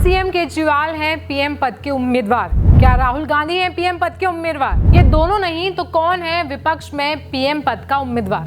CM Kejriwal हैं PM पद के उम्मीदवार? क्या राहुल गांधी हैं पीएम पद के उम्मीदवार? ये दोनों नहीं तो कौन है विपक्ष में पीएम पद का उम्मीदवार?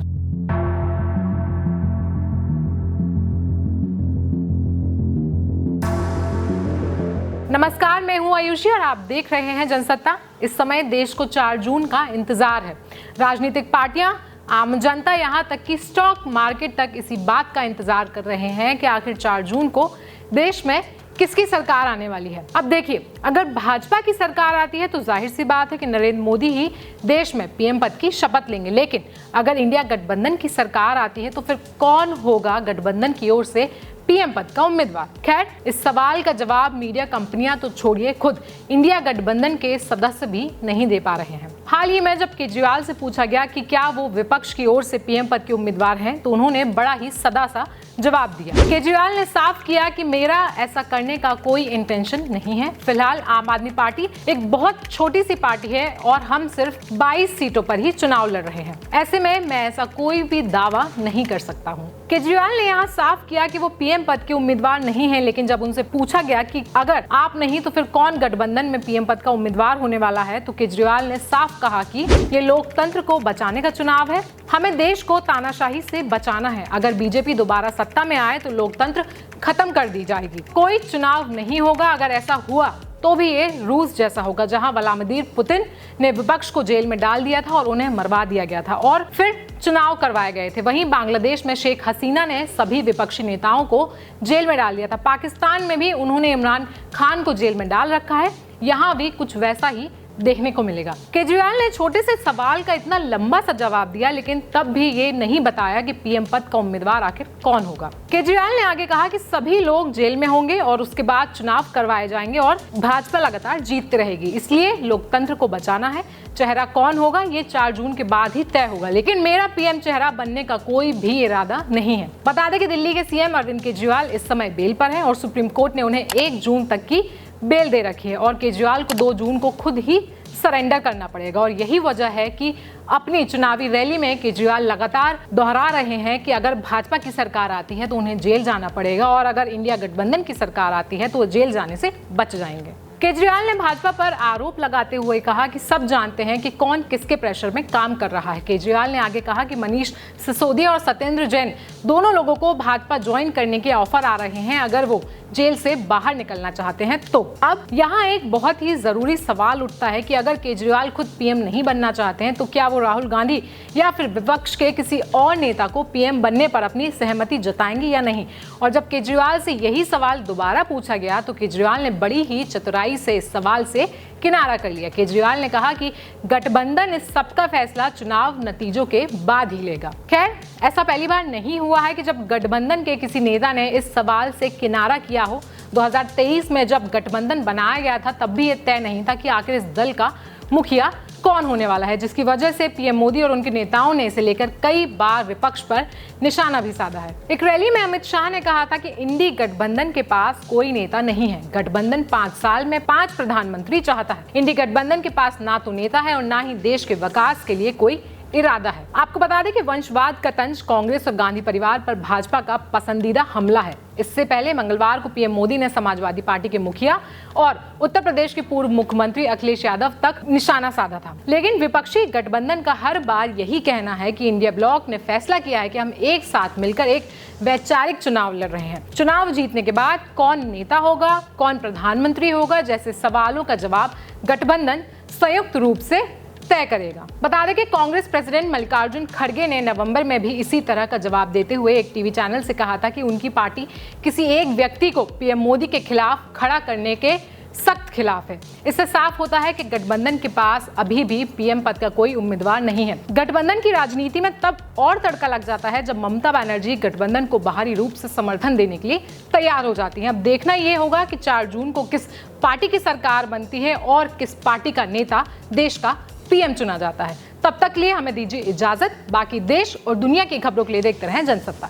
नमस्कार, मैं हूं आयुषी और आप देख रहे हैं जनसत्ता। इस समय देश को 4 जून का इंतजार है। राजनीतिक पार्टियां, आम जनता, यहां तक कि स्टॉक मार्केट तक इसी बात का इंतजार कर रहे हैं कि आखिर 4 जून को देश में किसकी सरकार आने वाली है। अब देखिए, अगर भाजपा की सरकार आती है तो जाहिर सी बात है कि नरेंद्र मोदी ही देश में पीएम पद की शपथ लेंगे। लेकिन अगर इंडिया गठबंधन की सरकार आती है तो फिर कौन होगा गठबंधन की ओर से पीएम पद का उम्मीदवार? खैर, इस सवाल का जवाब मीडिया कंपनियां तो छोड़िए, खुद इंडिया गठबंधन के सदस्य भी नहीं दे पा रहे हैं। हाल ही में जब केजरीवाल से पूछा गया कि क्या वो विपक्ष की ओर से पीएम पद के उम्मीदवार हैं, तो उन्होंने बड़ा ही सादा सा जवाब दिया। केजरीवाल ने साफ किया कि मेरा ऐसा करने का कोई इंटेंशन नहीं है। फिलहाल आम आदमी पार्टी एक बहुत छोटी सी पार्टी है और हम सिर्फ 22 सीटों पर ही चुनाव लड़ रहे हैं। ऐसे में मैं ऐसा कोई भी दावा नहीं कर सकता हूँ। केजरीवाल ने यहाँ साफ किया कि वो पीएम पद के उम्मीदवार नहीं है, लेकिन जब उनसे पूछा गया कि अगर आप नहीं तो फिर कौन गठबंधन में पीएम पद का उम्मीदवार होने वाला है, तो केजरीवाल ने साफ कहा कि ये लोकतंत्र को बचाने का चुनाव है। हमें देश को तानाशाही से बचाना है। अगर बीजेपी दोबारा सत्ता में आए तो लोकतंत्र खत्म कर दी जाएगी। कोई चुनाव नहीं होगा। अगर ऐसा हुआ तो भी ये रूस जैसा होगा, जहां व्लादिमीर पुतिन ने विपक्ष को जेल में डाल दिया था और उन्हें मरवा दिया गया था और फिर चुनाव करवाए गए थे। वहीं बांग्लादेश में शेख हसीना ने सभी विपक्षी नेताओं को जेल में डाल दिया था। पाकिस्तान में भी उन्होंने इमरान खान को जेल में डाल रखा है। यहाँ भी कुछ वैसा ही देखने को मिलेगा। केजरीवाल ने छोटे से सवाल का इतना लंबा सा जवाब दिया, लेकिन तब भी ये नहीं बताया कि पीएम पद का उम्मीदवार आखिर कौन होगा। केजरीवाल ने आगे कहा कि सभी लोग जेल में होंगे और उसके बाद चुनाव करवाए जाएंगे और भाजपा लगातार जीतती रहेगी। इसलिए लोकतंत्र को बचाना है। चेहरा कौन होगा ये 4 जून के बाद ही तय होगा, लेकिन मेरा पीएम चेहरा बनने का कोई भी इरादा नहीं है। बता दें कि दिल्ली के सीएम अरविंद केजरीवाल इस समय बेल पर हैं और सुप्रीम कोर्ट ने उन्हें 1 जून तक की बेल दे रखी है और केजरीवाल को 2 जून को खुद ही सरेंडर करना पड़ेगा। और यही वजह है कि अपनी चुनावी रैली में केजरीवाल लगातार दोहरा रहे हैं कि अगर भाजपा की सरकार आती है तो उन्हें जेल जाना पड़ेगा और अगर इंडिया गठबंधन की सरकार आती है तो वो जेल जाने से बच जाएंगे। केजरीवाल ने भाजपा पर आरोप लगाते हुए कहा कि सब जानते हैं कि कौन किसके प्रेशर में काम कर रहा है। केजरीवाल ने आगे कहा कि मनीष सिसोदिया और सत्येंद्र जैन दोनों लोगों को भाजपा ज्वाइन करने के ऑफर आ रहे हैं अगर वो जेल से बाहर निकलना चाहते हैं तो। अब यहाँ एक बहुत ही जरूरी सवाल उठता है कि अगर केजरीवाल खुद पीएम नहीं बनना चाहते हैं तो क्या वो राहुल गांधी या फिर विपक्ष के किसी और नेता को पीएम बनने पर अपनी सहमति जताएंगे या नहीं। और जब केजरीवाल से यही सवाल दोबारा पूछा गया तो केजरीवाल ने बड़ी ही चतुराई से इस सवाल से किनारा कर लिया। केजरीवाल ने कहा कि गठबंधन इस सबका फैसला चुनाव नतीजों के बाद ही लेगा। खैर, ऐसा पहली बार नहीं हुआ है कि जब गठबंधन के किसी नेता ने इस सवाल से किनारा किया हो। 2023 में जब गठबंधन बनाया गया था तब भी ये तय नहीं था कि आखिर इस दल का मुखिया कौन होने वाला है, जिसकी वजह से पीएम मोदी और उनके नेताओं ने इसे लेकर कई बार विपक्ष पर निशाना भी साधा है। एक रैली में अमित शाह ने कहा था कि इंडी गठबंधन के पास कोई नेता नहीं है। गठबंधन 5 साल में 5 प्रधानमंत्री चाहता है। इंडी गठबंधन के पास ना तो नेता है और ना ही देश के विकास के लिए कोई इरादा है। आपको बता दें कि वंशवाद का तंज कांग्रेस और गांधी परिवार पर भाजपा का पसंदीदा हमला है। इससे पहले मंगलवार को पीएम मोदी ने समाजवादी पार्टी के मुखिया और उत्तर प्रदेश के पूर्व मुख्यमंत्री अखिलेश यादव तक निशाना साधा था। लेकिन विपक्षी गठबंधन का हर बार यही कहना है कि इंडिया ब्लॉक ने फैसला किया है कि हम एक साथ मिलकर एक वैचारिक चुनाव लड़ रहे हैं। चुनाव जीतने के बाद कौन नेता होगा, कौन प्रधानमंत्री होगा जैसे सवालों का जवाब गठबंधन संयुक्त रूप से तय करेगा। बता दें कि कांग्रेस प्रेसिडेंट मल्लिकार्जुन खड़गे ने नवंबर में भी इसी तरह का जवाब देते हुए एक टीवी चैनल से कहा था कि उनकी पार्टी किसी एक व्यक्ति को पीएम मोदी के खिलाफ खड़ा करने के सख्त खिलाफ है। इससे साफ होता है कि गठबंधन के पास अभी भी पीएम पद का कोई उम्मीदवार नहीं है। गठबंधन की राजनीति में तब और तड़का लग जाता है जब ममता बनर्जी गठबंधन को बाहरी रूप से समर्थन देने के लिए तैयार हो जाती हैं। अब देखना ये होगा कि 4 जून को किस पार्टी की सरकार बनती है और किस पार्टी का नेता देश का पीएम चुना जाता है। तब तक लिए हमें दीजिए इजाजत। बाकी देश और दुनिया की खबरों के लिए देखते रहें जनसत्ता।